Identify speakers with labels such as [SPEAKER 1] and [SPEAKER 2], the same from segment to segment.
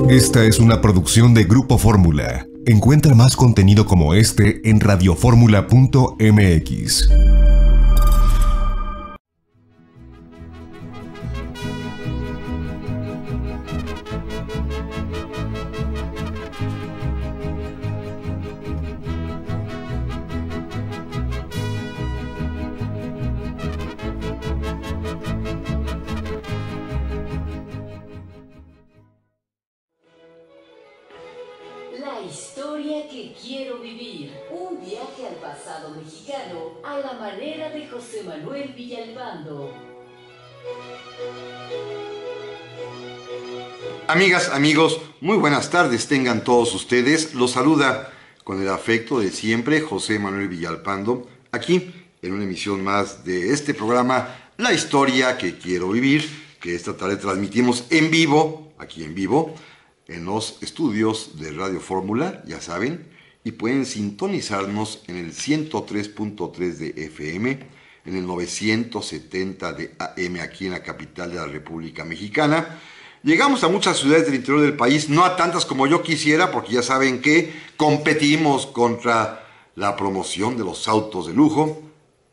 [SPEAKER 1] Esta es una producción de Grupo Fórmula. Encuentra más contenido como este en radioformula.mx.
[SPEAKER 2] La historia que quiero vivir. Un viaje al pasado mexicano a la manera de José Manuel Villalpando.
[SPEAKER 3] Amigas, amigos, muy buenas tardes tengan todos ustedes. Los saluda con el afecto de siempre José Manuel Villalpando, aquí en una emisión más de este programa, La historia que quiero vivir, que esta tarde transmitimos en vivo, aquí en vivo, en los estudios de Radio Fórmula, ya saben, y pueden sintonizarnos en el 103.3 de FM, en el 970 de AM aquí en la capital de la República Mexicana. Llegamos a muchas ciudades del interior del país, no a tantas como yo quisiera, porque ya saben que competimos contra la promoción de los autos de lujo,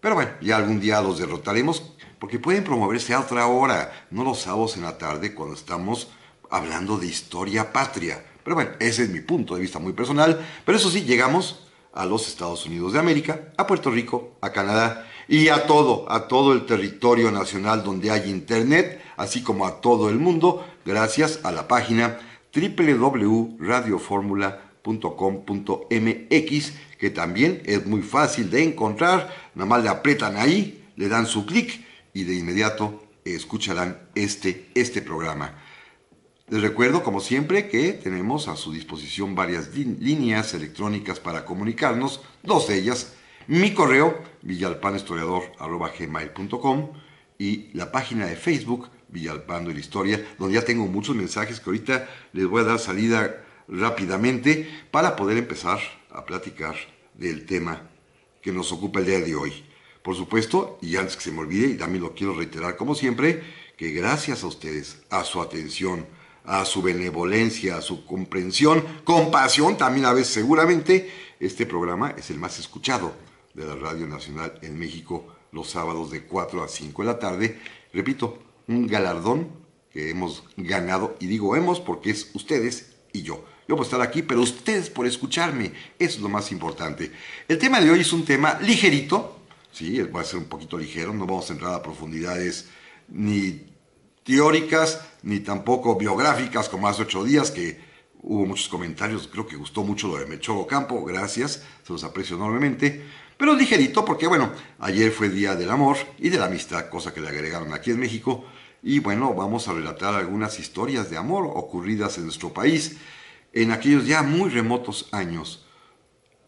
[SPEAKER 3] pero bueno, ya algún día los derrotaremos, porque pueden promoverse a otra hora, no los sábados en la tarde cuando estamos hablando de historia patria. Pero bueno, ese es mi punto de vista muy personal. Pero eso sí, llegamos a los Estados Unidos de América, a Puerto Rico, a Canadá y a todo el territorio nacional donde hay internet, así como a todo el mundo, gracias a la página www.radioformula.com.mx, que también es muy fácil de encontrar. Nada más le aprietan ahí, le dan su clic y de inmediato escucharán este programa. Les recuerdo, como siempre, que tenemos a su disposición varias líneas electrónicas para comunicarnos, dos de ellas, mi correo, villalpanhistoriador@gmail.com, y la página de Facebook, Villalpando y la Historia, donde ya tengo muchos mensajes que ahorita les voy a dar salida rápidamente para poder empezar a platicar del tema que nos ocupa el día de hoy. Por supuesto, y antes que se me olvide, y también lo quiero reiterar como siempre, que gracias a ustedes, a su atención, a su benevolencia, a su comprensión, compasión también a veces seguramente, este programa es el más escuchado de la Radio Nacional en México los sábados de 4 a 5 de la tarde. Repito, un galardón que hemos ganado, y digo hemos porque es ustedes y yo. Yo por estar aquí, pero ustedes por escucharme, eso es lo más importante. El tema de hoy es un tema ligerito, sí, va a ser un poquito ligero, no vamos a entrar a profundidades ni teóricas, ni tampoco biográficas como hace 8 días, que hubo muchos comentarios, creo que gustó mucho lo de Mechogo Campo, gracias, se los aprecio enormemente, pero ligerito porque bueno, ayer fue Día del Amor y de la Amistad, cosa que le agregaron aquí en México, y bueno, vamos a relatar algunas historias de amor ocurridas en nuestro país en aquellos ya muy remotos años,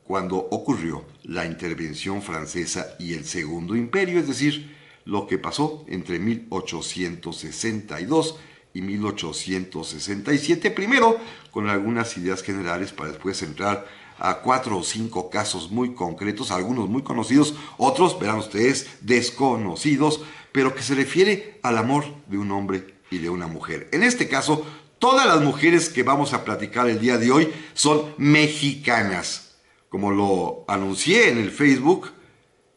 [SPEAKER 3] cuando ocurrió la intervención francesa y el Segundo Imperio, es decir, lo que pasó entre 1862 y 1867, primero con algunas ideas generales para después entrar a 4 o 5 casos muy concretos, algunos muy conocidos, otros, verán ustedes, desconocidos, pero que se refiere al amor de un hombre y de una mujer. En este caso, todas las mujeres que vamos a platicar el día de hoy son mexicanas. Como lo anuncié en el Facebook,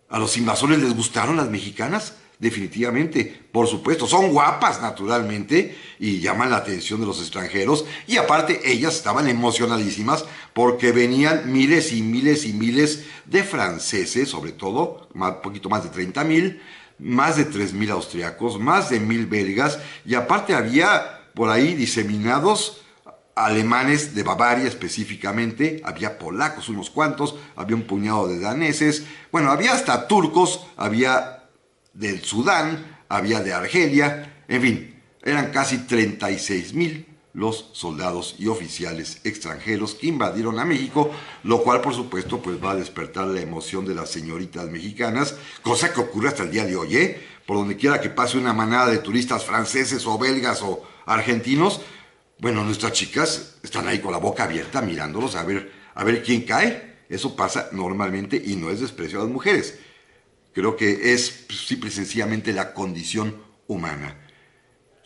[SPEAKER 3] ¿a los invasores les gustaron las mexicanas? Definitivamente, por supuesto, son guapas naturalmente y llaman la atención de los extranjeros, y aparte ellas estaban emocionadísimas porque venían miles y miles y miles de franceses, sobre todo, un poquito más de 30,000, más de 3,000 austriacos, más de 1,000 belgas, y aparte había por ahí diseminados alemanes de Bavaria específicamente, había polacos unos cuantos, había un puñado de daneses, bueno, había hasta turcos, había del Sudán, había de Argelia, en fin, eran casi 36,000 los soldados y oficiales extranjeros que invadieron a México, lo cual por supuesto pues va a despertar la emoción de las señoritas mexicanas, cosa que ocurre hasta el día de hoy, por donde quiera que pase una manada de turistas franceses o belgas o argentinos, bueno, nuestras chicas están ahí con la boca abierta mirándolos a ver quién cae. Eso pasa normalmente y no es desprecio a las mujeres. Creo que es simple y sencillamente la condición humana.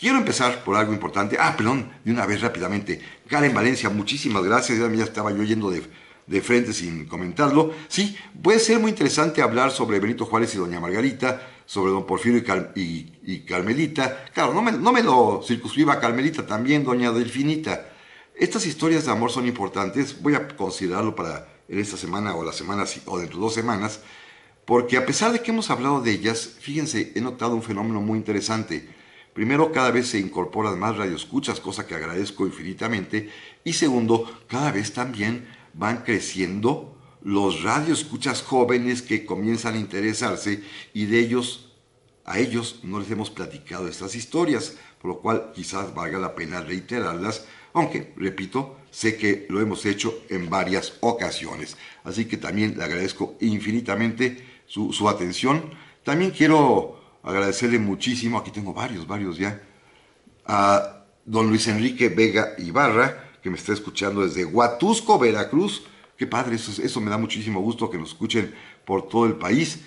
[SPEAKER 3] Quiero empezar por algo importante. Perdón, de una vez rápidamente. Karen Valencia, muchísimas gracias. Ya estaba yo yendo de frente sin comentarlo. Sí, puede ser muy interesante hablar sobre Benito Juárez y doña Margarita, sobre don Porfirio y Carmelita. Claro, no me lo circunscriba a Carmelita, también doña Delfinita. Estas historias de amor son importantes. Voy a considerarlo para en esta semana o la semana o dentro de 2 semanas, porque a pesar de que hemos hablado de ellas, fíjense, he notado un fenómeno muy interesante. Primero, cada vez se incorporan más radioescuchas, cosa que agradezco infinitamente. Y segundo, cada vez también van creciendo los radioescuchas jóvenes que comienzan a interesarse y a ellos no les hemos platicado estas historias, por lo cual quizás valga la pena reiterarlas, aunque, repito, sé que lo hemos hecho en varias ocasiones. Así que también le agradezco infinitamente su atención. También quiero agradecerle muchísimo, aquí tengo varios ya, a don Luis Enrique Vega Ibarra, que me está escuchando desde Huatusco, Veracruz. Qué padre, eso me da muchísimo gusto que nos escuchen por todo el país.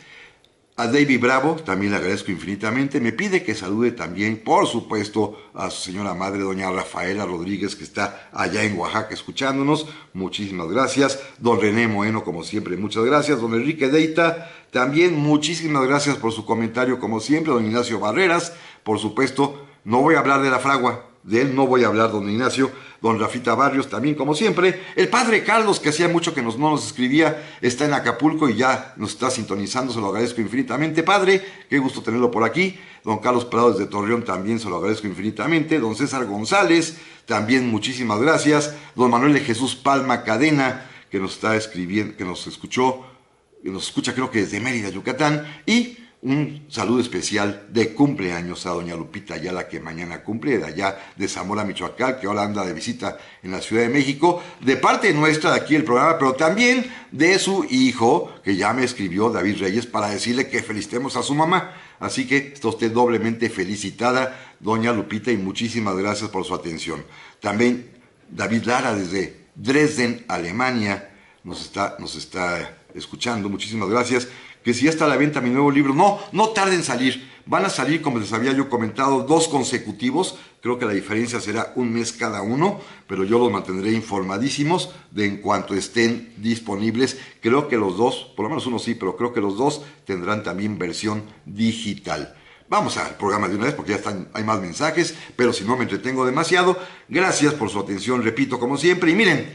[SPEAKER 3] A David Bravo, también le agradezco infinitamente. Me pide que salude también, por supuesto, a su señora madre, doña Rafaela Rodríguez, que está allá en Oaxaca escuchándonos. Muchísimas gracias. Don René Moeno, como siempre, muchas gracias. Don Enrique Deita, también muchísimas gracias por su comentario, como siempre. Don Ignacio Barreras, por supuesto, no voy a hablar de la fragua. De él no voy a hablar, don Ignacio. Don Rafita Barrios, también como siempre. El padre Carlos, que hacía mucho que no nos escribía, está en Acapulco y ya nos está sintonizando, se lo agradezco infinitamente. Padre, qué gusto tenerlo por aquí. Don Carlos Prado desde Torreón, también se lo agradezco infinitamente. Don César González, también muchísimas gracias. Don Manuel de Jesús Palma Cadena, que nos está escribiendo, que nos escucha creo que desde Mérida, Yucatán. Y un saludo especial de cumpleaños a doña Lupita Ayala, que mañana cumple, de allá de Zamora, Michoacán, que ahora anda de visita en la Ciudad de México, de parte nuestra de aquí el programa, pero también de su hijo, que ya me escribió, David Reyes, para decirle que felicitemos a su mamá. Así que está usted doblemente felicitada, doña Lupita, y muchísimas gracias por su atención. También David Lara, desde Dresden, Alemania, nos está escuchando, muchísimas gracias. Que si ya está a la venta mi nuevo libro, no tarden en salir. Van a salir, como les había yo comentado, 2 consecutivos. Creo que la diferencia será 1 mes cada uno, pero yo los mantendré informadísimos de en cuanto estén disponibles. Creo que los 2, por lo menos uno sí, pero creo que los 2 tendrán también versión digital. Vamos al programa de una vez porque ya hay más mensajes, pero si no me entretengo demasiado, gracias por su atención, repito, como siempre. Y miren,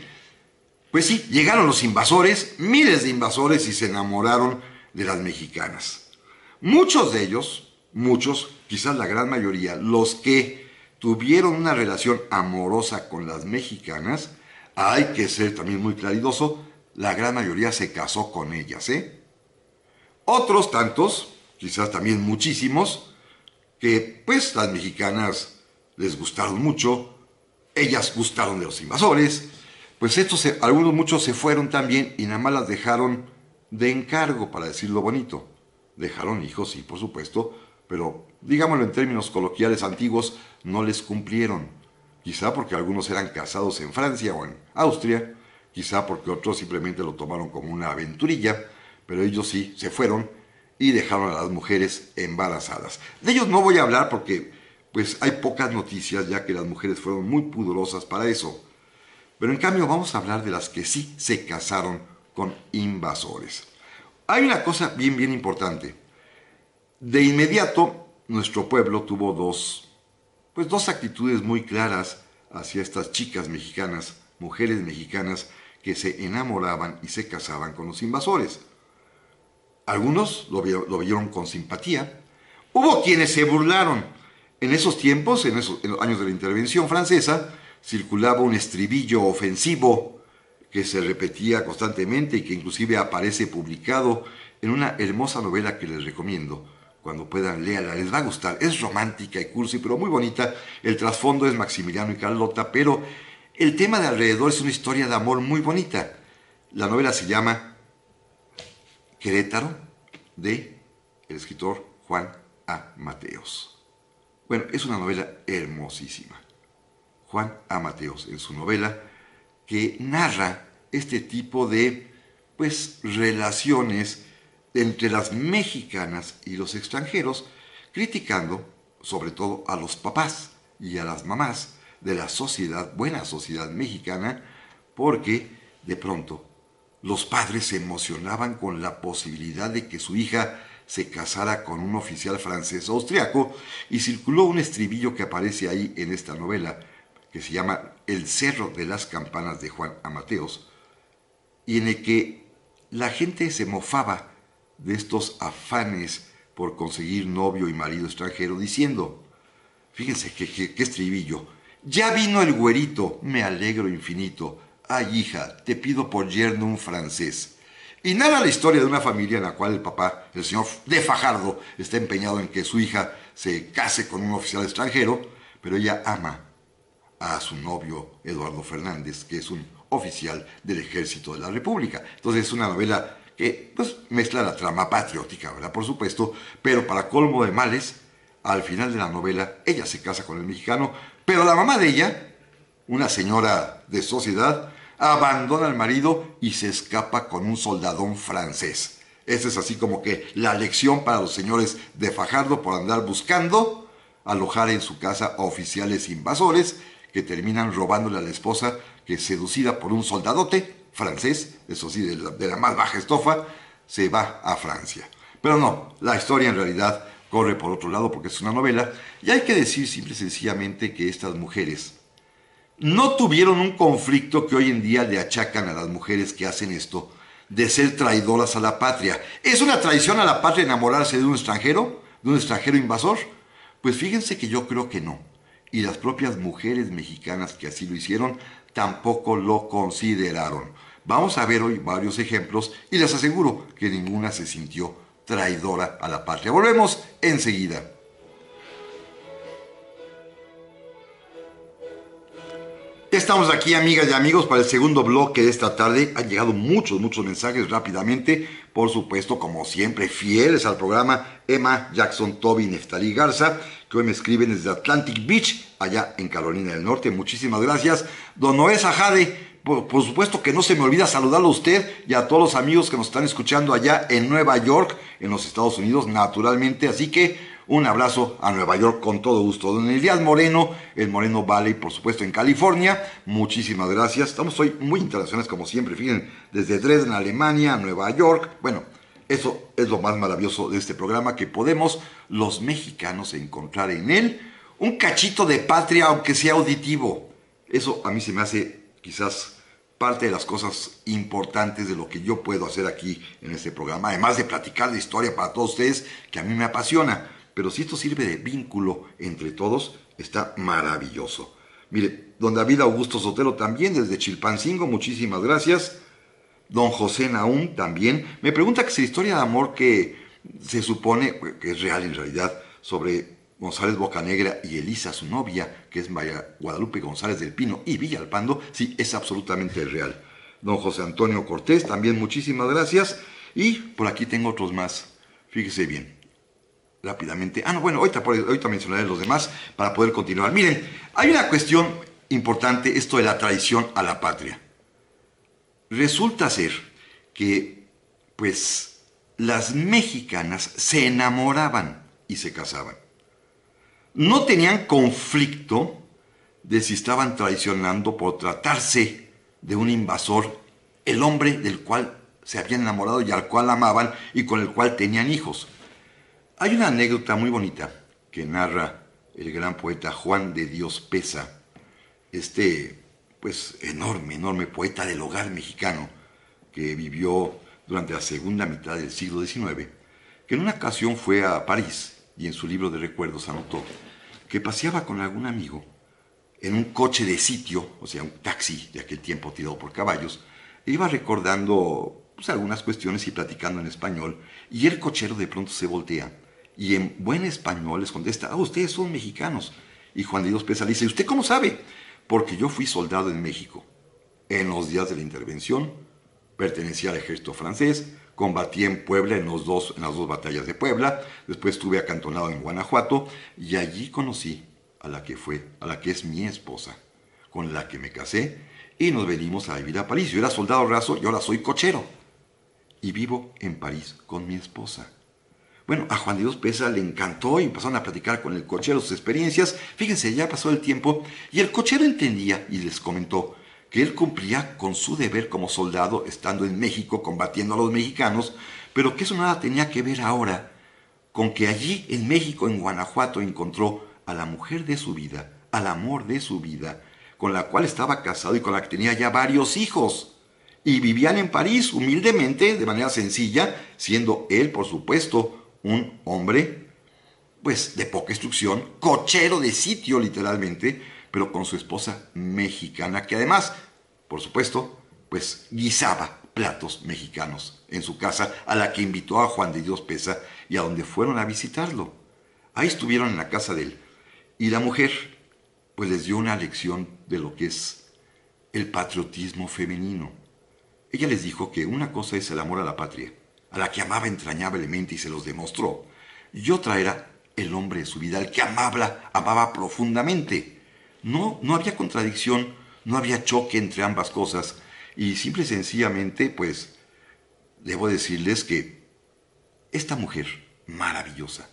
[SPEAKER 3] pues sí, llegaron los invasores, miles de invasores, y se enamoraron de las mexicanas. Muchos de ellos, quizás la gran mayoría, los que tuvieron una relación amorosa con las mexicanas, hay que ser también muy claridoso, la gran mayoría se casó con ellas, Otros tantos, quizás también muchísimos, que pues las mexicanas les gustaron mucho, ellas gustaron de los invasores, pues muchos se fueron también y nada más las dejaron de encargo, para decirlo bonito. Dejaron hijos, sí, por supuesto, pero digámoslo en términos coloquiales antiguos, no les cumplieron. Quizá porque algunos eran casados en Francia o en Austria, quizá porque otros simplemente lo tomaron como una aventurilla, pero ellos sí se fueron y dejaron a las mujeres embarazadas. De ellos no voy a hablar porque pues hay pocas noticias, ya que las mujeres fueron muy pudorosas para eso. Pero en cambio vamos a hablar de las que sí se casaron con invasores. Hay una cosa bien importante. De inmediato, nuestro pueblo tuvo dos actitudes muy claras hacia estas chicas mexicanas, mujeres mexicanas, que se enamoraban y se casaban con los invasores. Algunos lo vieron con simpatía. Hubo quienes se burlaron. En esos tiempos, en los años de la intervención francesa, circulaba un estribillo ofensivo que se repetía constantemente y que inclusive aparece publicado en una hermosa novela que les recomiendo. Cuando puedan, léala, les va a gustar. Es romántica y cursi, pero muy bonita. El trasfondo es Maximiliano y Carlota, pero el tema de alrededor es una historia de amor muy bonita. La novela se llama Querétaro, de el escritor Juan A. Mateos. Bueno, es una novela hermosísima. Juan A. Mateos, en su novela, que narra este tipo de relaciones entre las mexicanas y los extranjeros, criticando sobre todo a los papás y a las mamás de la sociedad, buena sociedad mexicana, porque de pronto los padres se emocionaban con la posibilidad de que su hija se casara con un oficial francés austriaco, y circuló un estribillo que aparece ahí en esta novela, que se llama El Cerro de las Campanas de Juan Amateos, y en el que la gente se mofaba de estos afanes por conseguir novio y marido extranjero, diciendo, fíjense qué estribillo: ya vino el güerito, me alegro infinito, ay hija, te pido por yerno un francés. Y narra la historia de una familia en la cual el papá, el señor de Fajardo, está empeñado en que su hija se case con un oficial extranjero, pero ella ama a su novio Eduardo Fernández, que es un oficial del Ejército de la República. Entonces es una novela que pues, mezcla la trama patriótica, ¿verdad? Por supuesto, pero para colmo de males, al final de la novela, ella se casa con el mexicano, pero la mamá de ella, una señora de sociedad, abandona al marido y se escapa con un soldadón francés. Esa es así como que la lección para los señores de Fajardo por andar buscando alojar en su casa a oficiales invasores que terminan robándole a la esposa, que seducida por un soldadote francés, eso sí, de la más baja estofa, se va a Francia. Pero no, la historia en realidad corre por otro lado porque es una novela, y hay que decir simple y sencillamente que estas mujeres no tuvieron un conflicto que hoy en día le achacan a las mujeres que hacen esto, de ser traidoras a la patria. ¿Es una traición a la patria enamorarse de un extranjero invasor? Pues fíjense que yo creo que no. Y las propias mujeres mexicanas que así lo hicieron tampoco lo consideraron. Vamos a ver hoy varios ejemplos y les aseguro que ninguna se sintió traidora a la patria. Volvemos enseguida. Estamos aquí, amigas y amigos, para el segundo bloque de esta tarde. Han llegado muchos mensajes rápidamente. Por supuesto, como siempre, fieles al programa, Emma, Jackson, Toby, Neftalí Garza, que hoy me escriben desde Atlantic Beach, allá en Carolina del Norte. Muchísimas gracias. Don Noé Sajade, por supuesto que no se me olvida saludarlo a usted y a todos los amigos que nos están escuchando allá en Nueva York, en los Estados Unidos, naturalmente. Así que un abrazo a Nueva York con todo gusto. Don Elías Moreno, el Moreno Valley, por supuesto, en California. Muchísimas gracias. Estamos hoy muy internacionales, como siempre. Fíjense, desde Dresden, Alemania, Nueva York. Bueno, eso es lo más maravilloso de este programa, que podemos los mexicanos encontrar en él un cachito de patria, aunque sea auditivo. Eso a mí se me hace quizás parte de las cosas importantes de lo que yo puedo hacer aquí en este programa, además de platicar de historia para todos ustedes, que a mí me apasiona. Pero si esto sirve de vínculo entre todos, está maravilloso. Mire, don David Augusto Sotelo también desde Chilpancingo, muchísimas gracias. Don José Naum también. Me pregunta que si la historia de amor que se supone que es real en realidad, sobre González Bocanegra y Elisa, su novia, que es María Guadalupe González del Pino y Villalpando, sí, es absolutamente real. Don José Antonio Cortés también, muchísimas gracias. Y por aquí tengo otros más. Fíjese bien. Rápidamente. Ahorita mencionaré los demás para poder continuar. Miren, hay una cuestión importante, esto de la traición a la patria. Resulta ser que, pues, las mexicanas se enamoraban y se casaban. No tenían conflicto de si estaban traicionando por tratarse de un invasor, el hombre del cual se habían enamorado y al cual amaban y con el cual tenían hijos. Hay una anécdota muy bonita que narra el gran poeta Juan de Dios Peza, pues enorme poeta del hogar mexicano que vivió durante la segunda mitad del siglo XIX, que en una ocasión fue a París y en su libro de recuerdos anotó que paseaba con algún amigo en un coche de sitio, o sea, un taxi de aquel tiempo tirado por caballos, e iba recordando pues, algunas cuestiones y platicando en español, y el cochero de pronto se voltea y en buen español les contesta: ustedes son mexicanos. Y Juan de Dios Peza le dice: ¿usted cómo sabe? Porque yo fui soldado en México en los días de la intervención, pertenecía al ejército francés, combatí en Puebla en las dos batallas de Puebla, después estuve acantonado en Guanajuato y allí conocí a la que es mi esposa, con la que me casé y nos venimos a vivir a París. Yo era soldado raso y ahora soy cochero y vivo en París con mi esposa. Bueno, a Juan de Dios Pesa le encantó y empezaron a platicar con el cochero sus experiencias. Fíjense, ya pasó el tiempo y el cochero entendía y les comentó que él cumplía con su deber como soldado estando en México combatiendo a los mexicanos, pero que eso nada tenía que ver ahora con que allí en México, en Guanajuato, encontró a la mujer de su vida, al amor de su vida, con la cual estaba casado y con la que tenía ya varios hijos. Y vivían en París humildemente, de manera sencilla, siendo él, por supuesto, un hombre, pues, de poca instrucción, cochero de sitio literalmente, pero con su esposa mexicana, que además, por supuesto, pues, guisaba platos mexicanos en su casa, a la que invitó a Juan de Dios Pesa y a donde fueron a visitarlo. Ahí estuvieron en la casa de él. Y la mujer, pues, les dio una lección de lo que es el patriotismo femenino. Ella les dijo que una cosa es el amor a la patria, a la que amaba entrañablemente y se los demostró, y otra era el hombre de su vida, el que amaba profundamente. No había contradicción, no había choque entre ambas cosas, y simple y sencillamente, pues, debo decirles que esta mujer maravillosa,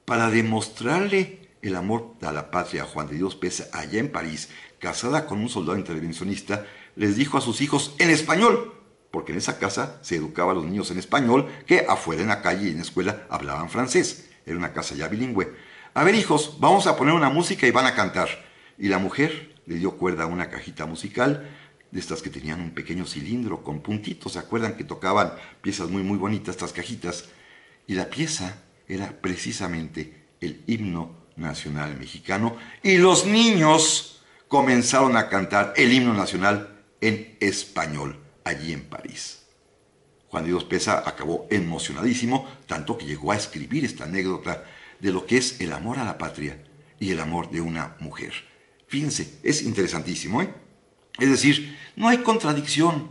[SPEAKER 3] para demostrarle el amor a la patria a Juan de Dios Pesa allá en París, casada con un soldado intervencionista, les dijo a sus hijos en español, porque en esa casa se educaba a los niños en español, que afuera en la calle y en la escuela hablaban francés. Era una casa ya bilingüe. A ver, hijos, vamos a poner una música y van a cantar. Y la mujer le dio cuerda a una cajita musical, de estas que tenían un pequeño cilindro con puntitos. ¿Se acuerdan que tocaban piezas muy, muy bonitas estas cajitas? Y la pieza era precisamente el himno nacional mexicano. Y los niños comenzaron a cantar el himno nacional en español, allí en París. Juan de Dios Pesa acabó emocionadísimo, tanto que llegó a escribir esta anécdota de lo que es el amor a la patria y el amor de una mujer. Fíjense, es interesantísimo, ¿eh? Es decir, no hay contradicción.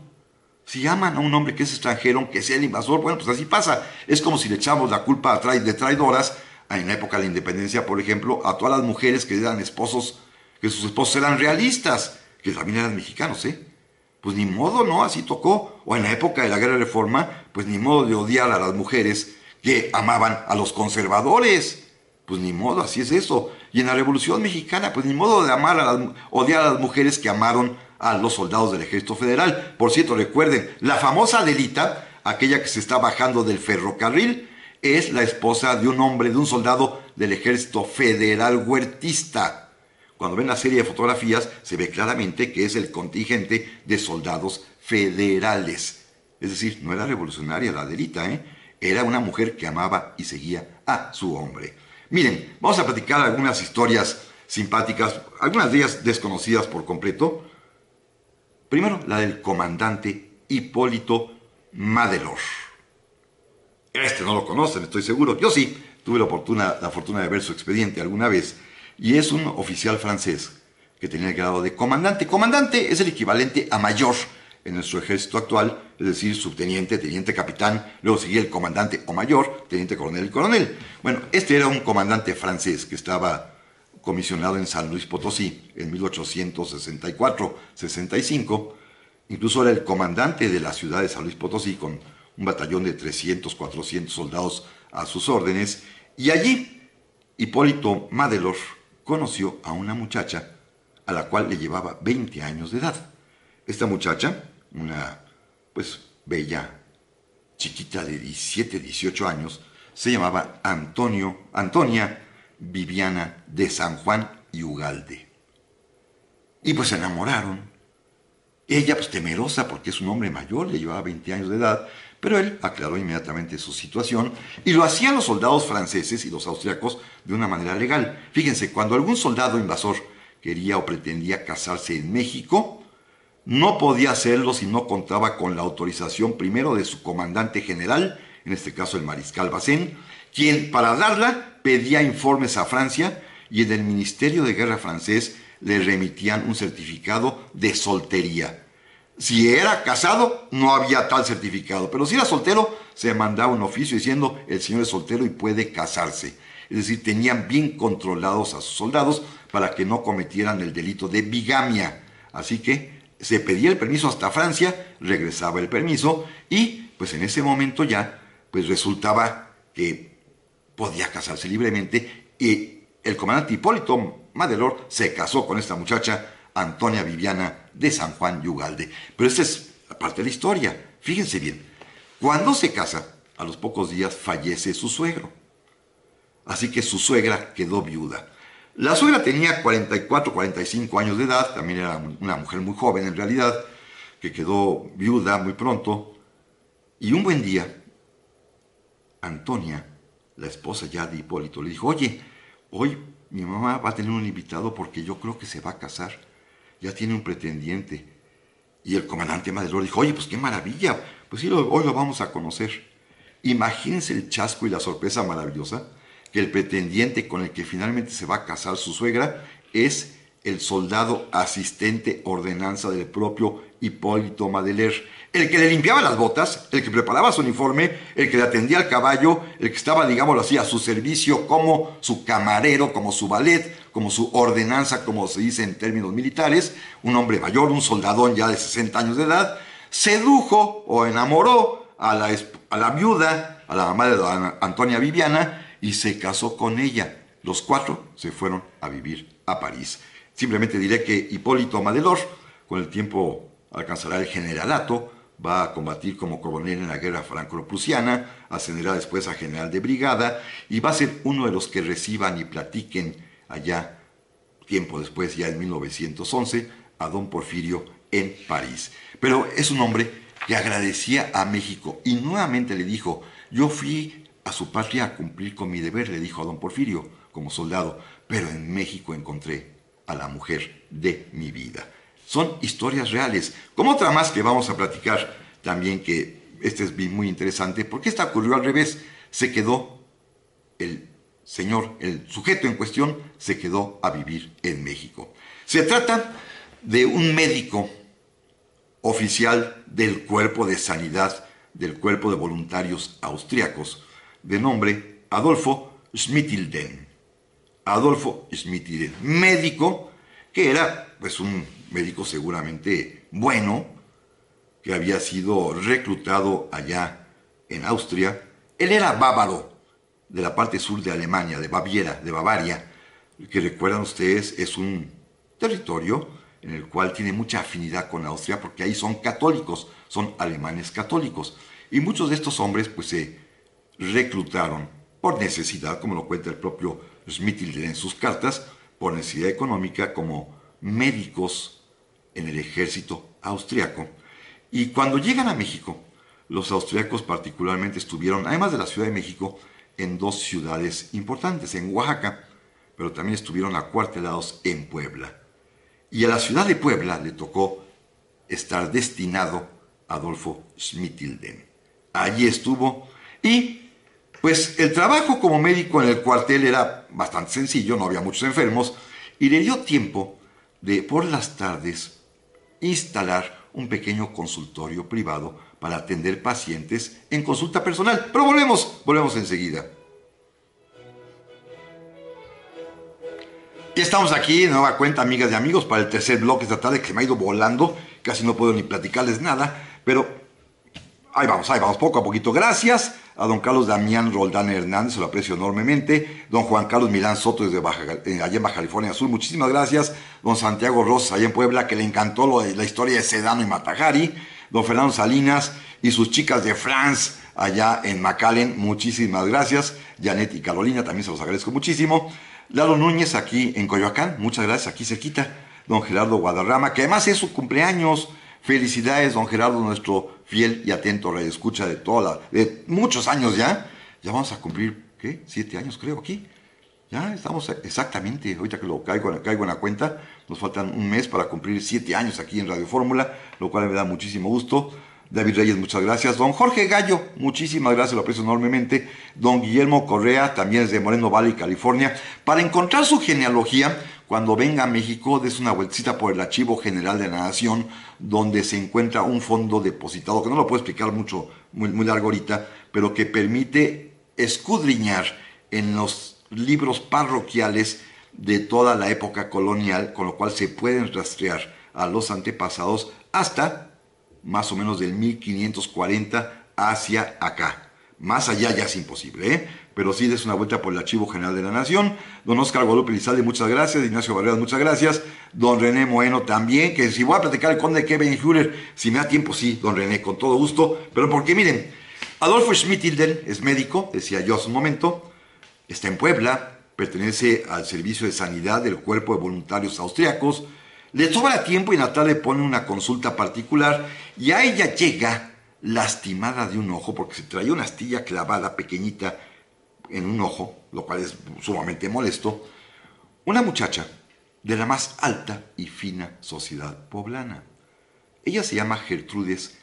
[SPEAKER 3] Si aman a un hombre que es extranjero, aunque sea el invasor, bueno, pues así pasa. Es como si le echamos la culpa de traidoras, en la época de la independencia, por ejemplo, a todas las mujeres que eran esposos, que sus esposos eran realistas, que también eran mexicanos, ¿eh? Pues ni modo, ¿no? Así tocó. O en la época de la Guerra de Reforma, pues ni modo de odiar a las mujeres que amaban a los conservadores. Pues ni modo, así es eso. Y en la Revolución Mexicana, pues ni modo de odiar a las mujeres que amaron a los soldados del Ejército Federal. Por cierto, recuerden, la famosa Adelita, aquella que se está bajando del ferrocarril, es la esposa de un hombre, de un soldado del Ejército Federal huertista. Cuando ven la serie de fotografías, se ve claramente que es el contingente de soldados federales. Es decir, no era revolucionaria la Adelita, ¿eh? Era una mujer que amaba y seguía a su hombre. Miren, vamos a platicar algunas historias simpáticas, algunas de ellas desconocidas por completo. Primero, la del comandante Hipólito Madelor. No lo conocen, estoy seguro. Yo sí, tuve la fortuna de ver su expediente alguna vez. Y es un oficial francés que tenía el grado de comandante. Comandante es el equivalente a mayor en nuestro ejército actual, es decir, subteniente, teniente, capitán, luego seguía el comandante o mayor, teniente coronel y coronel. Bueno, este era un comandante francés que estaba comisionado en San Luis Potosí en 1864-65. Incluso era el comandante de la ciudad de San Luis Potosí con un batallón de 300, 400 soldados a sus órdenes. Y allí Hipólito Madelor conoció a una muchacha a la cual le llevaba 20 años de edad. Esta muchacha, una pues bella chiquita de 17, 18 años, se llamaba Antonia Viviana de San Juan y Ugalde. Y pues se enamoraron. Ella pues temerosa porque es un hombre mayor, le llevaba 20 años de edad, pero él aclaró inmediatamente su situación y lo hacían los soldados franceses y los austriacos de una manera legal. Fíjense, cuando algún soldado invasor quería o pretendía casarse en México, no podía hacerlo si no contaba con la autorización primero de su comandante general, en este caso el mariscal Bazaine, quien para darla pedía informes a Francia y en el Ministerio de Guerra francés le remitían un certificado de soltería. Si era casado, no había tal certificado, pero si era soltero, se mandaba un oficio diciendo el señor es soltero y puede casarse. Es decir, tenían bien controlados a sus soldados para que no cometieran el delito de bigamia. Así que se pedía el permiso hasta Francia, regresaba el permiso y pues en ese momento ya pues resultaba que podía casarse libremente, y el comandante Hipólito Madelor se casó con esta muchacha, Antonia Viviana de San Juan y Ugalde. Pero esta es parte de la historia. Fíjense bien, cuando se casa, a los pocos días fallece su suegro. Así que su suegra quedó viuda. La suegra tenía 44, 45 años de edad, también era una mujer muy joven en realidad, que quedó viuda muy pronto. Y un buen día, Antonia, la esposa ya de Hipólito, le dijo: oye, hoy mi mamá va a tener un invitado porque yo creo que se va a casar. Ya tiene un pretendiente. Y el comandante Madelor dijo: oye, pues qué maravilla, pues sí, hoy lo vamos a conocer. Imagínense el chasco y la sorpresa maravillosa, que el pretendiente con el que finalmente se va a casar su suegra es el soldado asistente ordenanza del propio Hipólito Madelor, el que le limpiaba las botas, el que preparaba su uniforme, el que le atendía al caballo, el que estaba, digámoslo así, a su servicio como su camarero, como su valet, como su ordenanza, como se dice en términos militares, un hombre mayor, un soldadón ya de 60 años de edad, sedujo o enamoró a la viuda, a la mamá de Antonia Viviana, y se casó con ella. Los cuatro se fueron a vivir a París. Simplemente diré que Hipólito Madelor, con el tiempo alcanzará el generalato, va a combatir como coronel en la guerra franco-prusiana, ascenderá después a general de brigada y va a ser uno de los que reciban y platiquen allá, tiempo después, ya en 1911, a don Porfirio en París. Pero es un hombre que agradecía a México y nuevamente le dijo: yo fui a su patria a cumplir con mi deber, le dijo a don Porfirio como soldado, pero en México encontré a la mujer de mi vida. Son historias reales, como otra más que vamos a platicar también, que este es muy interesante, porque esta ocurrió al revés. Se quedó el sujeto en cuestión, se quedó a vivir en México. Se trata de un médico oficial del Cuerpo de Sanidad, del Cuerpo de Voluntarios Austriacos, de nombre Adolfo Schmidtilden. Adolfo Schmidtilden, médico que era pues un médico seguramente bueno, que había sido reclutado allá en Austria. Él era bávaro, de la parte sur de Alemania, de Baviera, de Bavaria, que recuerdan ustedes es un territorio en el cual tiene mucha afinidad con Austria, porque ahí son católicos, son alemanes católicos. Y muchos de estos hombres pues se reclutaron por necesidad, como lo cuenta el propio Schmidtilden en sus cartas, por necesidad económica, como médicos en el ejército austriaco. Y cuando llegan a México, los austriacos particularmente estuvieron, además de la Ciudad de México, en dos ciudades importantes, en Oaxaca, pero también estuvieron acuartelados en Puebla. Y a la ciudad de Puebla le tocó estar destinado Adolfo Schmidtilden. Allí estuvo y pues el trabajo como médico en el cuartel era bastante sencillo, no había muchos enfermos, y le dio tiempo de por las tardes instalar un pequeño consultorio privado para atender pacientes en consulta personal. Pero volvemos enseguida. Ya estamos aquí de nueva cuenta, amigas y amigos, para el tercer bloque esta tarde, que se me ha ido volando, casi no puedo ni platicarles nada, pero ahí vamos, poco a poquito. Gracias a don Carlos Damián Roldán Hernández, se lo aprecio enormemente. Don Juan Carlos Milán Soto, desde allá en Baja California Sur, muchísimas gracias. Don Santiago Rosas, allá en Puebla, que le encantó la historia de Sedano y Matajari. Don Fernando Salinas y sus chicas de France, allá en McAllen, muchísimas gracias. Janet y Carolina, también se los agradezco muchísimo. Lalo Núñez, aquí en Coyoacán, muchas gracias, aquí cerquita. Don Gerardo Guadarrama, que además es su cumpleaños. Felicidades, don Gerardo, nuestro fiel y atento radioescucha de muchos años ya. Ya vamos a cumplir, ¿qué? 7 años creo aquí. Ya estamos exactamente, ahorita que lo caigo en la cuenta, nos faltan un mes para cumplir 7 años aquí en Radio Fórmula, lo cual me da muchísimo gusto. David Reyes, muchas gracias. Don Jorge Gallo, muchísimas gracias, lo aprecio enormemente. Don Guillermo Correa, también desde Moreno Valley, California. Para encontrar su genealogía, cuando venga a México, des una vueltecita por el Archivo General de la Nación, donde se encuentra un fondo depositado, que no lo puedo explicar mucho, muy largo ahorita, pero que permite escudriñar en los libros parroquiales de toda la época colonial, con lo cual se pueden rastrear a los antepasados hasta más o menos del 1540 hacia acá. Más allá ya es imposible, ¿eh? Pero sí des una vuelta por el Archivo General de la Nación. Don Oscar Guadalupe Lizalde, muchas gracias. Ignacio Barreras, muchas gracias. Don René Moeno también, que si voy a platicar el conde Kevin Hüller, si me da tiempo, sí, don René, con todo gusto. Pero porque miren, Adolfo Schmidt-Hilden es médico, decía yo hace un momento, está en Puebla, pertenece al Servicio de Sanidad del Cuerpo de Voluntarios Austriacos, le sobra tiempo y en la tarde pone una consulta particular y a ella llega lastimada de un ojo porque se traía una astilla clavada pequeñita en un ojo, lo cual es sumamente molesto, una muchacha de la más alta y fina sociedad poblana. Ella se llama Gertrudis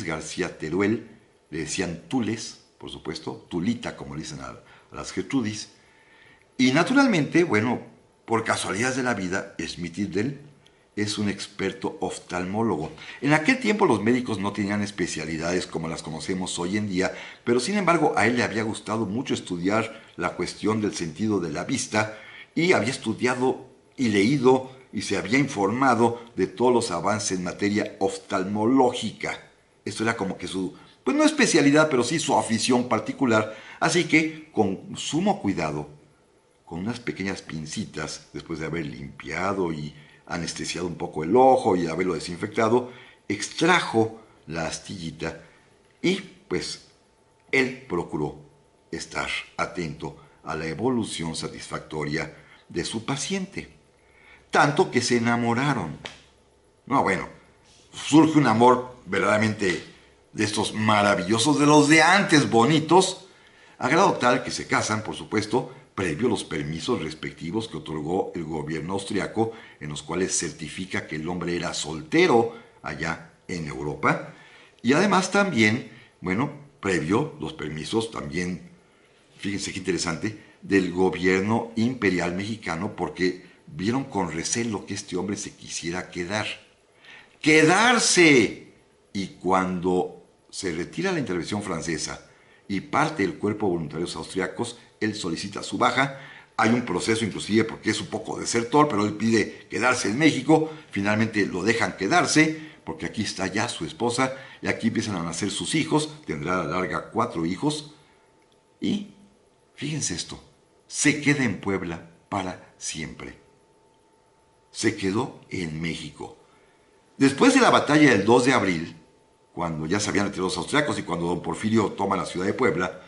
[SPEAKER 3] García Teruel, le decían Tules, por supuesto, Tulita, como le dicen a las Gertrudis, y naturalmente, bueno, por casualidades de la vida, Schmidt-Hilden es un experto oftalmólogo. En aquel tiempo los médicos no tenían especialidades como las conocemos hoy en día, pero sin embargo a él le había gustado mucho estudiar la cuestión del sentido de la vista y había estudiado y leído y se había informado de todos los avances en materia oftalmológica. Esto era como que su, pues no especialidad, pero sí su afición particular. Así que con sumo cuidado, con unas pequeñas pincitas, después de haber limpiado y anestesiado un poco el ojo y haberlo desinfectado, extrajo la astillita y pues él procuró estar atento a la evolución satisfactoria de su paciente. Tanto que se enamoraron. No, bueno, surge un amor verdaderamente de estos maravillosos, de los de antes bonitos, a grado tal que se casan, por supuesto, previo los permisos respectivos que otorgó el gobierno austriaco, en los cuales certifica que el hombre era soltero allá en Europa, y además también, bueno, previo los permisos también, fíjense qué interesante, del gobierno imperial mexicano, porque vieron con recelo que este hombre se quisiera quedar. ¡Quedarse! Y cuando se retira la intervención francesa y parte del cuerpo de voluntarios austriacos, él solicita su baja. Hay un proceso inclusive porque es un poco desertor, pero él pide quedarse en México. Finalmente lo dejan quedarse porque aquí está ya su esposa y aquí empiezan a nacer sus hijos. Tendrá a la larga 4 hijos. Y fíjense esto, se queda en Puebla para siempre. Se quedó en México. Después de la batalla del 2 de abril, cuando ya se habían retirado los austriacos y cuando don Porfirio toma la ciudad de Puebla,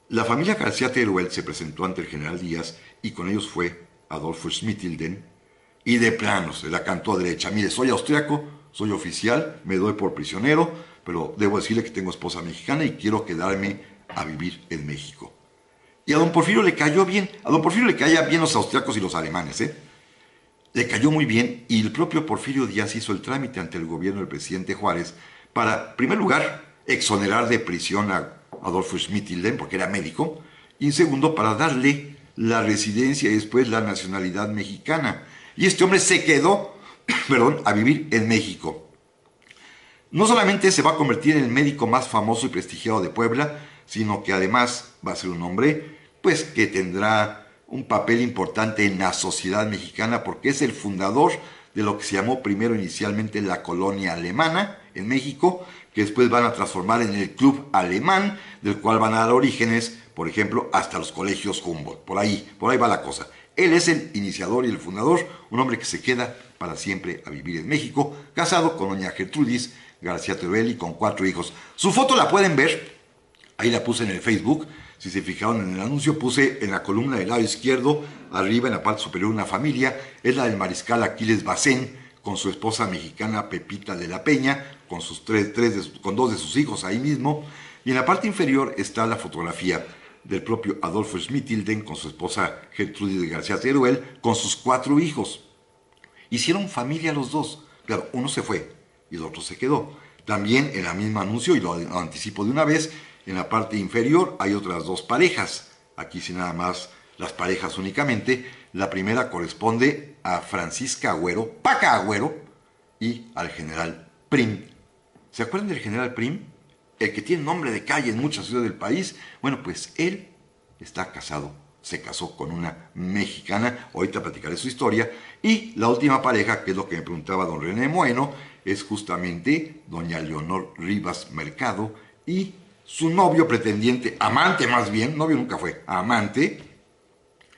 [SPEAKER 3] la familia García Teruel se presentó ante el general Díaz y con ellos fue Adolfo Schmidt-Hilden y de plano se la cantó a derecha. Mire, soy austriaco, soy oficial, me doy por prisionero, pero debo decirle que tengo esposa mexicana y quiero quedarme a vivir en México. Y a don Porfirio le cayó bien, a don Porfirio le caían bien los austriacos y los alemanes, Le cayó muy bien y el propio Porfirio Díaz hizo el trámite ante el gobierno del presidente Juárez para, en primer lugar, exonerar de prisión a Adolfo Schmidt-Hilden, porque era médico, y en segundo, para darle la residencia y después la nacionalidad mexicana. Y este hombre se quedó, a vivir en México. No solamente se va a convertir en el médico más famoso y prestigiado de Puebla, sino que además va a ser un hombre, pues, que tendrá un papel importante en la sociedad mexicana, porque es el fundador de lo que se llamó primero inicialmente la colonia alemana en México, que después van a transformar en el Club Alemán, del cual van a dar orígenes, por ejemplo, hasta los colegios Humboldt. Por ahí va la cosa. Él es el iniciador y el fundador, un hombre que se queda para siempre a vivir en México, casado con doña Gertrudis García Teruel y con 4 hijos. Su foto la pueden ver, ahí la puse en el Facebook. Si se fijaron en el anuncio, puse en la columna del lado izquierdo, arriba en la parte superior, una familia. Es la del mariscal Aquiles Bacén, con su esposa mexicana Pepita de la Peña, con sus con 2 de sus hijos ahí mismo. Y en la parte inferior está la fotografía del propio Adolfo Schmidt-Hilden con su esposa Gertrudis García Teruel, con sus 4 hijos. Hicieron familia los dos. Claro, uno se fue y el otro se quedó. También en el mismo anuncio, y lo anticipo de una vez, en la parte inferior hay otras 2 parejas. Aquí sí nada más las parejas únicamente. La primera corresponde a Francisca Agüero, Paca Agüero, y al general Prim. ¿Se acuerdan del general Prim? El que tiene nombre de calle en muchas ciudades del país. Bueno, pues él está casado, se casó con una mexicana, ahorita platicaré su historia. Y la última pareja, que es lo que me preguntaba don René Moeno, es justamente doña Leonor Rivas Mercado y su novio pretendiente, amante más bien, novio nunca fue, amante,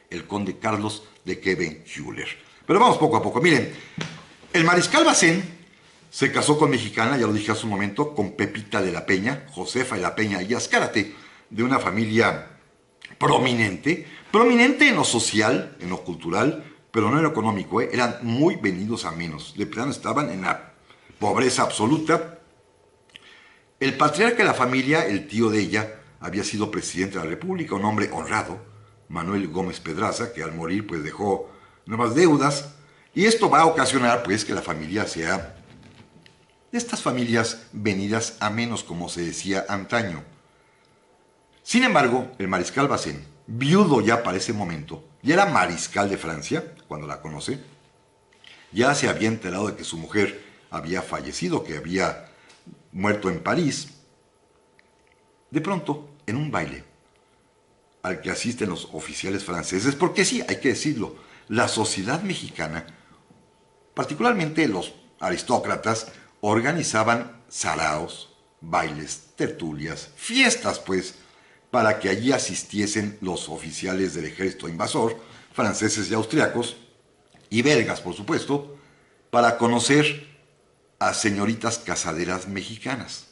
[SPEAKER 3] el conde Carlos de Kheven-Hüller. Pero vamos poco a poco. Miren, el mariscal Bazán se casó con mexicana, ya lo dije hace un momento, con Pepita de la Peña, Josefa de la Peña y Azcárate, de una familia prominente en lo social, en lo cultural, pero no en lo económico, ¿eh? Eran muy venidos a menos, de plano estaban en la pobreza absoluta. El patriarca de la familia, el tío de ella, había sido presidente de la República, un hombre honrado, Manuel Gómez Pedraza, que al morir pues dejó nuevas deudas, y esto va a ocasionar pues que la familia sea de estas familias venidas a menos, como se decía antaño. Sin embargo, el mariscal Bazán, viudo ya para ese momento, ya era mariscal de Francia, cuando la conoce, ya se había enterado de que su mujer había fallecido, que había muerto en París. De pronto, en un baile al que asisten los oficiales franceses, porque sí, hay que decirlo, la sociedad mexicana, particularmente los aristócratas, organizaban saraos, bailes, tertulias, fiestas, pues, para que allí asistiesen los oficiales del ejército invasor, franceses y austriacos, y belgas, por supuesto, para conocer a señoritas casaderas mexicanas.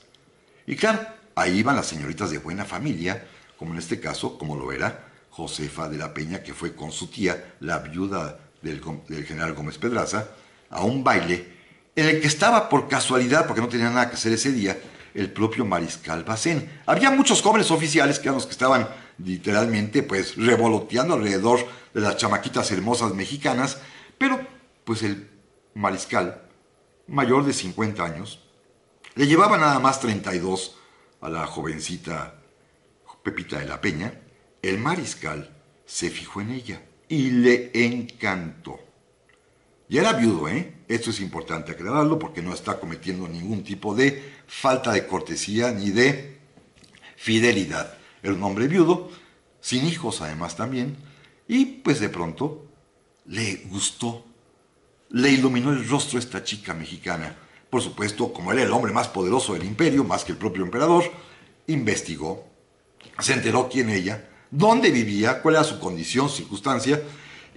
[SPEAKER 3] Y claro, ahí iban las señoritas de buena familia, como en este caso, como lo era Josefa de la Peña, que fue con su tía, la viuda del general Gómez Pedraza, a un baile en el que estaba por casualidad, porque no tenía nada que hacer ese día, el propio mariscal Bazán. Había muchos jóvenes oficiales que eran los que estaban literalmente pues revoloteando alrededor de las chamaquitas hermosas mexicanas, pero pues el mariscal, mayor de 50 años, le llevaba nada más 32 a la jovencita Pepita de la Peña. El mariscal se fijó en ella y le encantó. Ya era viudo, ¿eh? Esto es importante aclararlo porque no está cometiendo ningún tipo de falta de cortesía ni de fidelidad. Era un hombre viudo, sin hijos además también, y pues de pronto le gustó, le iluminó el rostro esta chica mexicana. Por supuesto, como era el hombre más poderoso del imperio, más que el propio emperador, investigó, se enteró quién ella, dónde vivía, cuál era su condición, circunstancia,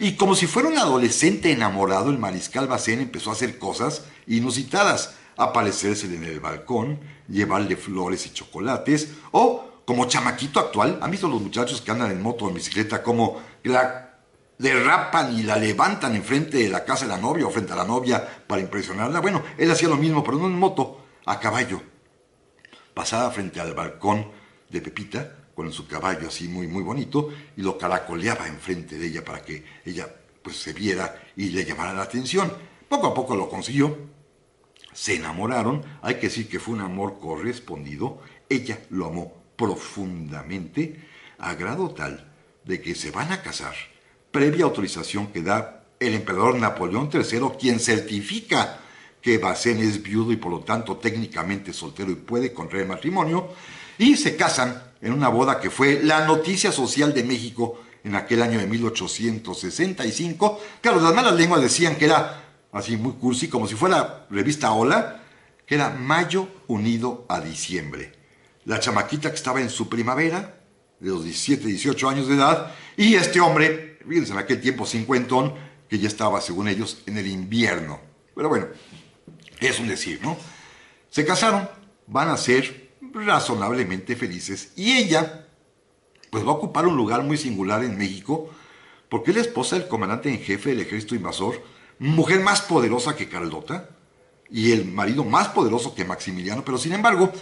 [SPEAKER 3] y como si fuera un adolescente enamorado, el mariscal Bazán empezó a hacer cosas inusitadas, aparecerse en el balcón, llevarle flores y chocolates, o como chamaquito actual, ¿han visto los muchachos que andan en moto o en bicicleta como la derrapan y la levantan enfrente de la casa de la novia o frente a la novia para impresionarla? Bueno, él hacía lo mismo, pero no en moto, a caballo. Pasaba frente al balcón de Pepita con su caballo así muy bonito y lo caracoleaba enfrente de ella para que ella pues se viera y le llamara la atención. Poco a poco lo consiguió. Se enamoraron. Hay que decir que fue un amor correspondido. Ella lo amó profundamente, a grado tal de que se van a casar previa autorización que da el emperador Napoleón III, quien certifica que Bazán es viudo y por lo tanto técnicamente soltero y puede contraer matrimonio, y se casan en una boda que fue la noticia social de México en aquel año de 1865. Claro, las malas lenguas decían que era así muy cursi, como si fuera revista Hola, que era mayo unido a diciembre. La chamaquita que estaba en su primavera, de los 17, 18 años de edad, y este hombre, fíjense, en aquel tiempo cincuentón, que ya estaba, según ellos, en el invierno. Pero bueno, es un decir, ¿no? Se casaron, van a ser razonablemente felices, y ella pues va a ocupar un lugar muy singular en México, porque es la esposa del comandante en jefe del ejército invasor, mujer más poderosa que Carlota, y el marido más poderoso que Maximiliano, pero sin embargo,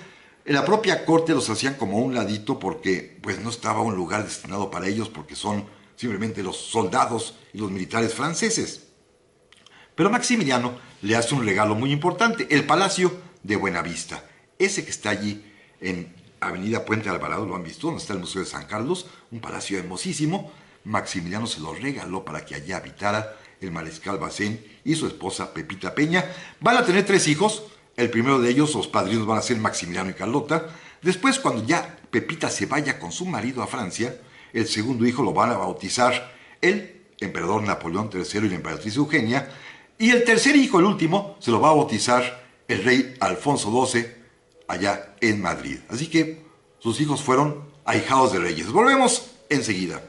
[SPEAKER 3] en la propia corte los hacían como a un ladito porque pues no estaba un lugar destinado para ellos, porque son simplemente los soldados y los militares franceses. Pero Maximiliano le hace un regalo muy importante, el Palacio de Buenavista, ese que está allí en Avenida Puente Alvarado, lo han visto, donde está el Museo de San Carlos, un palacio hermosísimo. Maximiliano se lo regaló para que allá habitara el mariscal Bazán y su esposa Pepita Peña. Van a tener 3 hijos, el primero de ellos, los padrinos van a ser Maximiliano y Carlota. Después, cuando ya Pepita se vaya con su marido a Francia, el segundo hijo lo van a bautizar el emperador Napoleón III y la emperatriz Eugenia, y el tercer hijo, el último, se lo va a bautizar el rey Alfonso XII allá en Madrid. Así que Sus hijos fueron ahijados de reyes. Volvemos enseguida.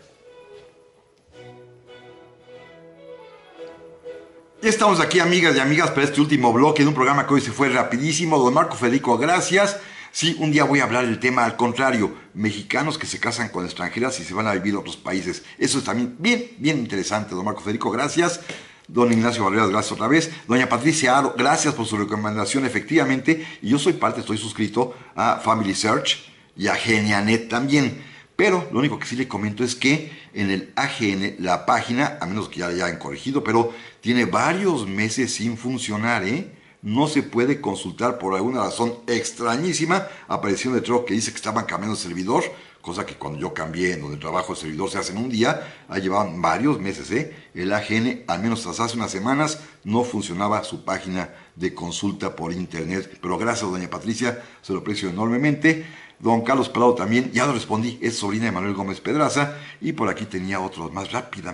[SPEAKER 3] Ya estamos aquí, amigas y amigas, para este último bloque de un programa que hoy se fue rapidísimo. Don Marco Federico, gracias. Sí, un día voy a hablar del tema al contrario, mexicanos que se casan con extranjeras y se van a vivir a otros países. Eso es también bien interesante, don Marco Federico, gracias. Don Ignacio Barreras, gracias otra vez. Doña Patricia Aro, gracias por su recomendación, efectivamente. Y yo soy parte, estoy suscrito a Family Search y a Genianet también. Pero lo único que sí le comento es que en el AGN, la página, a menos que ya la hayan corregido, pero tiene varios meses sin funcionar, ¿eh? No se puede consultar por alguna razón extrañísima. Apareció un letrero que dice que estaban cambiando el servidor, cosa que cuando yo cambié en donde trabajo el servidor se hace en un día. Ha llevado varios meses, ¿eh? El AGN, al menos hasta hace unas semanas, no funcionaba su página de consulta por internet. Pero gracias, doña Patricia, se lo aprecio enormemente. Don Carlos Pelado también, ya lo respondí, es sobrina de Manuel Gómez Pedraza. Y por aquí tenía otros más rápido,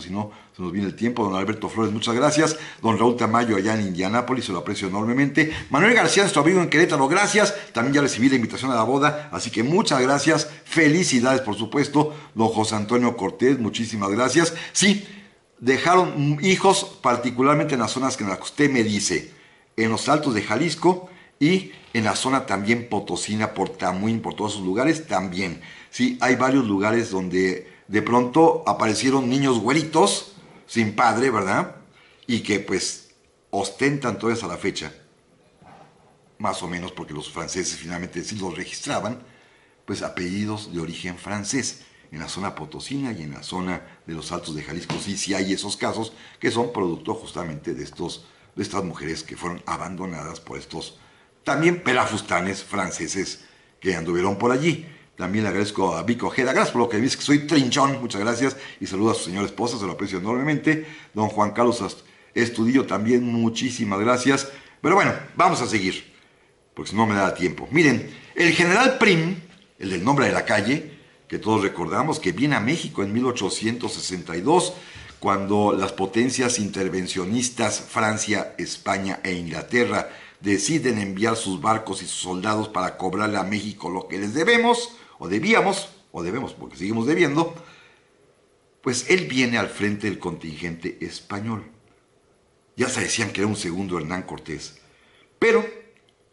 [SPEAKER 3] si no se nos viene el tiempo. Don Alberto Flores, muchas gracias. Don Raúl Tamayo allá en Indianápolis, se lo aprecio enormemente. Manuel García, nuestro amigo en Querétaro, gracias. También ya recibí la invitación a la boda, así que muchas gracias. Felicidades, por supuesto. Don José Antonio Cortés, muchísimas gracias. Sí, dejaron hijos, particularmente en las zonas en las que usted me dice, en los Altos de Jalisco y en la zona también potosina, por Tamuín, por todos esos lugares también. Sí, hay varios lugares donde de pronto aparecieron niños güeritos, sin padre, ¿verdad? Y que pues ostentan todavía a la fecha, más o menos porque los franceses finalmente sí los registraban, pues apellidos de origen francés. En la zona potosina y en la zona de los Altos de Jalisco sí hay esos casos que son producto justamente de estas mujeres que fueron abandonadas por estos también pelafustanes franceses que anduvieron por allí. También le agradezco a Vico Ojeda, gracias por lo que me dice que soy trinchón, muchas gracias, y saludo a su señora esposa, se lo aprecio enormemente. Don Juan Carlos Estudillo también, muchísimas gracias. Pero bueno, vamos a seguir, porque si no me da tiempo. Miren, el general Prim, el del nombre de la calle, que todos recordamos, que viene a México en 1862, cuando las potencias intervencionistas, Francia, España e Inglaterra, deciden enviar sus barcos y sus soldados para cobrarle a México lo que les debemos, o debíamos, o debemos porque seguimos debiendo, pues él viene al frente del contingente español. Ya se decían que era un segundo Hernán Cortés. Pero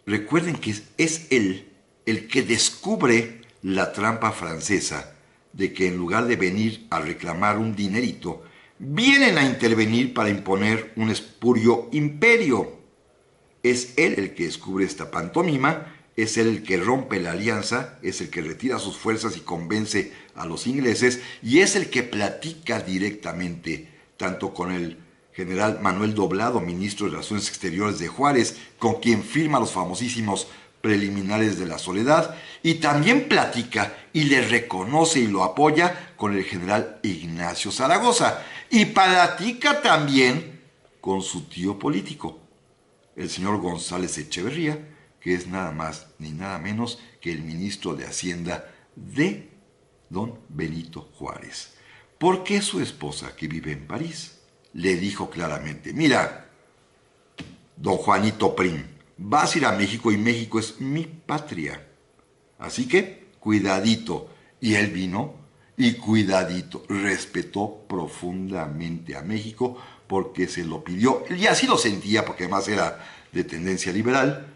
[SPEAKER 3] recuerden que es él el que descubre la trampa francesa de que en lugar de venir a reclamar un dinerito, vienen a intervenir para imponer un espurio imperio. Es él el que descubre esta pantomima, es él el que rompe la alianza, es el que retira sus fuerzas y convence a los ingleses, y es el que platica directamente tanto con el general Manuel Doblado, ministro de Relaciones Exteriores de Juárez, con quien firma los famosísimos preliminares de la Soledad, y también platica y le reconoce y lo apoya con el general Ignacio Zaragoza, y platica también con su tío político, el señor González Echeverría, que es nada más ni nada menos que el ministro de Hacienda de don Benito Juárez. Porque su esposa, que vive en París, le dijo claramente: mira, don Juanito Prim, vas a ir a México y México es mi patria. Así que, cuidadito. Y él vino y cuidadito, respetó profundamente a México porque se lo pidió. Y así lo sentía, porque además era de tendencia liberal,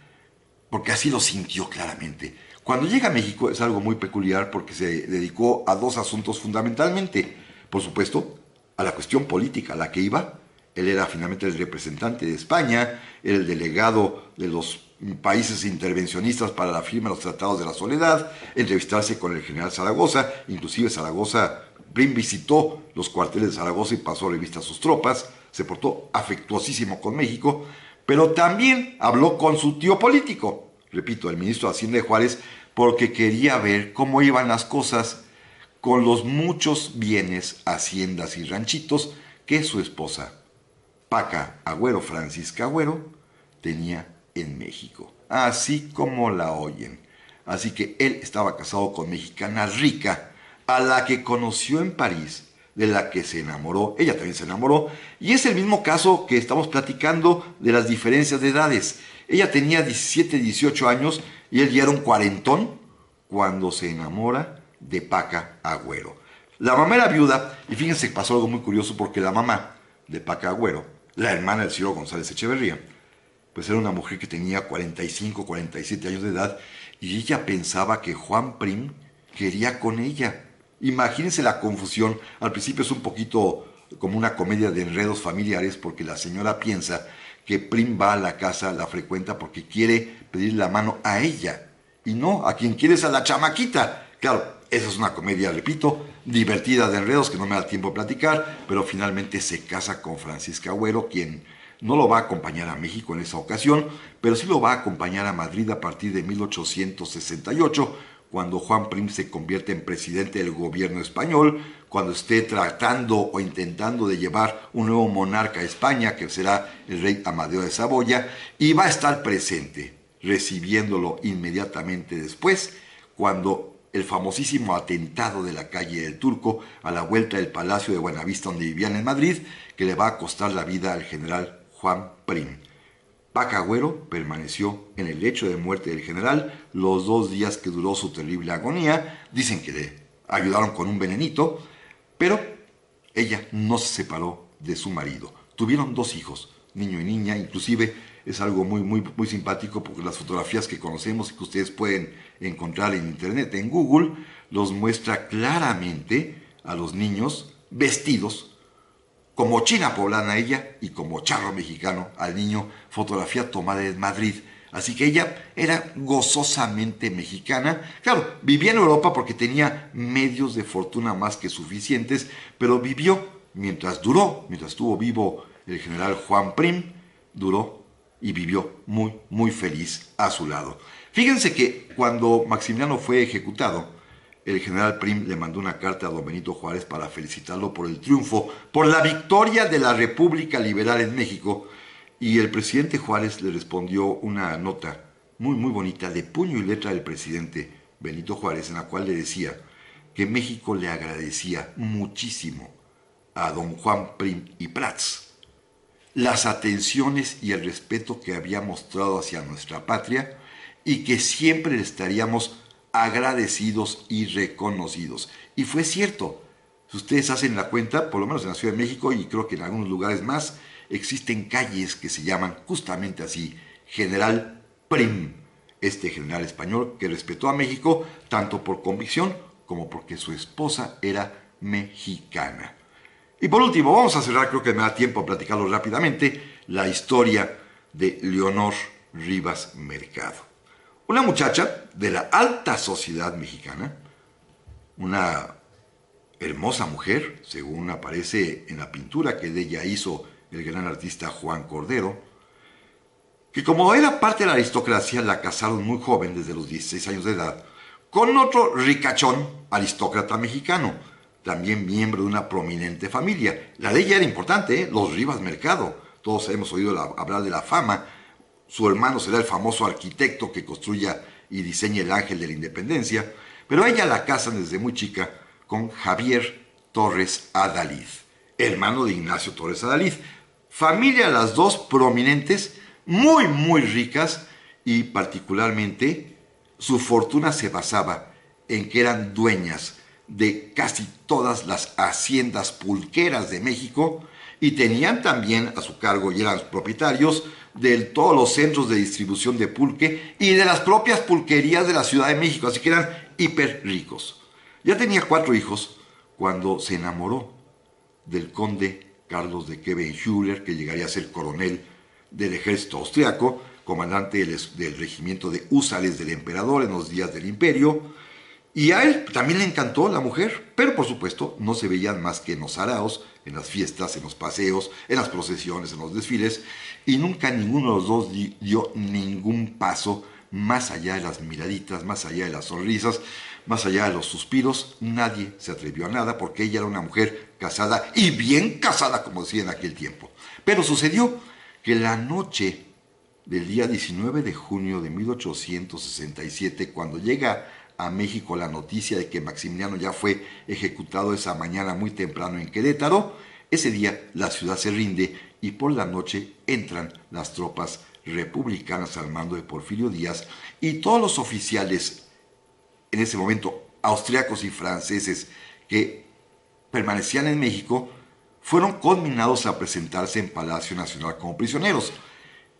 [SPEAKER 3] porque así lo sintió claramente. Cuando llega a México es algo muy peculiar porque se dedicó a dos asuntos fundamentalmente. Por supuesto, a la cuestión política a la que iba. Él era finalmente el representante de España, era el delegado de los países intervencionistas para la firma de los tratados de la Soledad, entrevistarse con el general Zaragoza. Inclusive Zaragoza, Prim visitó los cuarteles de Zaragoza y pasó revista a sus tropas, se portó afectuosísimo con México, pero también habló con su tío político, repito, el ministro de Hacienda de Juárez, porque quería ver cómo iban las cosas con los muchos bienes, haciendas y ranchitos que su esposa, Paca Agüero, Francisca Agüero, tenía en México, así como la oyen. Así que él estaba casado con mexicana rica, a la que conoció en París, de la que se enamoró, ella también se enamoró, y es el mismo caso que estamos platicando de las diferencias de edades. Ella tenía 17, 18 años y él ya era un cuarentón, cuando se enamora de Paca Agüero. La mamá era viuda y fíjense que pasó algo muy curioso porque la mamá de Paca Agüero, la hermana del Ciro González Echeverría, pues era una mujer que tenía 45, 47 años de edad y ella pensaba que Juan Prim quería con ella. Imagínense la confusión. Al principio es un poquito como una comedia de enredos familiares porque la señora piensa que Prim va a la casa, la frecuenta porque quiere pedir la mano a ella y no, a quien quiere es a la chamaquita. Claro, esa es una comedia, repito, divertida de enredos que no me da tiempo a platicar, pero finalmente se casa con Francisca Agüero, quien no lo va a acompañar a México en esa ocasión, pero sí lo va a acompañar a Madrid a partir de 1868, cuando Juan Prim se convierte en presidente del gobierno español, cuando esté tratando o intentando de llevar un nuevo monarca a España, que será el rey Amadeo de Saboya, y va a estar presente, recibiéndolo inmediatamente después, cuando el famosísimo atentado de la calle del Turco a la vuelta del Palacio de Buenavista donde vivían en Madrid, que le va a costar la vida al general Juan Prim. Paca Agüero permaneció en el lecho de muerte del general los 2 días que duró su terrible agonía. Dicen que le ayudaron con un venenito, pero ella no se separó de su marido. Tuvieron 2 hijos, niño y niña, inclusive es algo muy simpático porque las fotografías que conocemos y que ustedes pueden encontrar en internet, en Google, los muestra claramente a los niños vestidos como china poblana ella y como charro mexicano al niño, fotografía tomada en Madrid. Así que ella era gozosamente mexicana. Claro, vivía en Europa porque tenía medios de fortuna más que suficientes, pero vivió mientras estuvo vivo el general Juan Prim, duró y vivió muy feliz a su lado. Fíjense que cuando Maximiliano fue ejecutado, el general Prim le mandó una carta a don Benito Juárez para felicitarlo por el triunfo, por la victoria de la República Liberal en México, y el presidente Juárez le respondió una nota muy bonita de puño y letra del presidente Benito Juárez, en la cual le decía que México le agradecía muchísimo a don Juan Prim y Prats las atenciones y el respeto que había mostrado hacia nuestra patria y que siempre le estaríamos agradecidos y reconocidos. Y fue cierto. Si ustedes hacen la cuenta, por lo menos en la Ciudad de México y creo que en algunos lugares más, existen calles que se llaman justamente así, General Prim, este general español que respetó a México tanto por convicción como porque su esposa era mexicana. Y por último, vamos a cerrar, creo que me da tiempo a platicarlo rápidamente, la historia de Leonor Rivas Mercado. Una muchacha de la alta sociedad mexicana, una hermosa mujer, según aparece en la pintura que de ella hizo el gran artista Juan Cordero, que como era parte de la aristocracia, la casaron muy joven, desde los 16 años de edad, con otro ricachón aristócrata mexicano, también miembro de una prominente familia. La de ella era importante, los Rivas Mercado. Todos hemos oído hablar de la fama. Su hermano será el famoso arquitecto que construya y diseña el Ángel de la Independencia, pero a ella la casan desde muy chica con Javier Torres Adalid, hermano de Ignacio Torres Adalid. Familia, las dos prominentes, muy ricas, y particularmente su fortuna se basaba en que eran dueñas de casi todas las haciendas pulqueras de México y tenían también a su cargo y eran propietarios de todos los centros de distribución de pulque y de las propias pulquerías de la Ciudad de México, así que eran hiper ricos. Ya tenía 4 hijos cuando se enamoró del conde Carlos de Kheven-Hüller, que llegaría a ser coronel del ejército austriaco, comandante del regimiento de húsares del emperador en los días del imperio. Y a él también le encantó la mujer, pero por supuesto no se veían más que en los saraos, en las fiestas, en los paseos, en las procesiones, en los desfiles, y nunca ninguno de los dos dio ningún paso más allá de las miraditas, más allá de las sonrisas, más allá de los suspiros. Nadie se atrevió a nada porque ella era una mujer casada y bien casada, como decía en aquel tiempo. Pero sucedió que la noche del día 19 de junio de 1867, cuando llega a México la noticia de que Maximiliano ya fue ejecutado esa mañana muy temprano en Querétaro, ese día la ciudad se rinde y por la noche entran las tropas republicanas al mando de Porfirio Díaz y todos los oficiales en ese momento austriacos y franceses que permanecían en México, fueron conminados a presentarse en Palacio Nacional como prisioneros.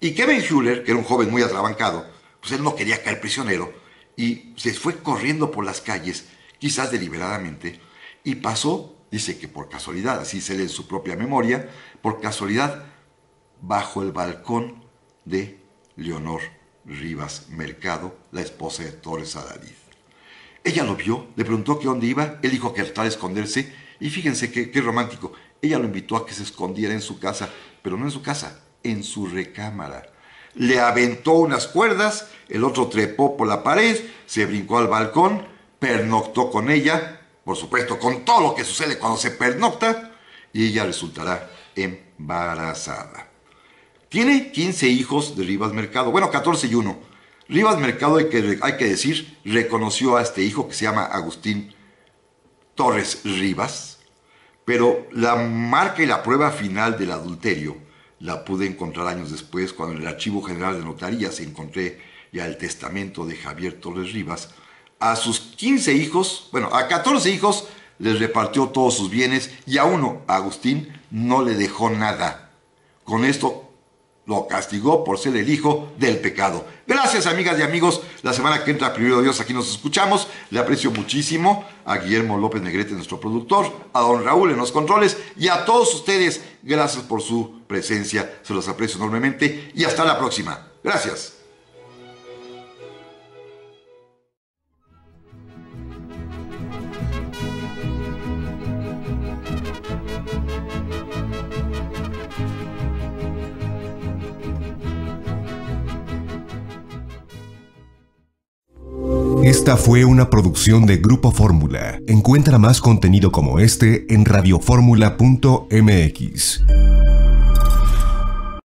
[SPEAKER 3] Y Kevin Hüller, que era un joven muy atrabancado, pues él no quería caer prisionero y se fue corriendo por las calles, quizás deliberadamente, y pasó, dice que por casualidad, así se lee en su propia memoria, por casualidad, bajo el balcón de Leonor Rivas Mercado, la esposa de Torres Adalid. Ella lo vio, le preguntó que dónde iba, él dijo que trataba de esconderse, y fíjense qué romántico, ella lo invitó a que se escondiera en su casa, pero no en su casa, en su recámara. Le aventó unas cuerdas, el otro trepó por la pared, se brincó al balcón, pernoctó con ella, por supuesto, con todo lo que sucede cuando se pernocta, y ella resultará embarazada. Tiene 15 hijos de Rivas Mercado, bueno, 14 y 1. Rivas Mercado, hay que decir, reconoció a este hijo que se llama Agustín Torres Rivas, pero la marca y la prueba final del adulterio la pude encontrar años después, cuando en el Archivo General de Notarías encontré ya el testamento de Javier Torres Rivas. A sus 15 hijos, bueno, a 14 hijos les repartió todos sus bienes y a uno, a Agustín, no le dejó nada. Con esto lo castigó por ser el hijo del pecado. Gracias, amigas y amigos. La semana que entra, primero Dios, aquí nos escuchamos. Le aprecio muchísimo a Guillermo López Negrete, nuestro productor, a don Raúl en los controles y a todos ustedes. Gracias por su presencia. Se los aprecio enormemente y hasta la próxima. Gracias.
[SPEAKER 1] Esta fue una producción de Grupo Fórmula. Encuentra más contenido como este en radioformula.mx.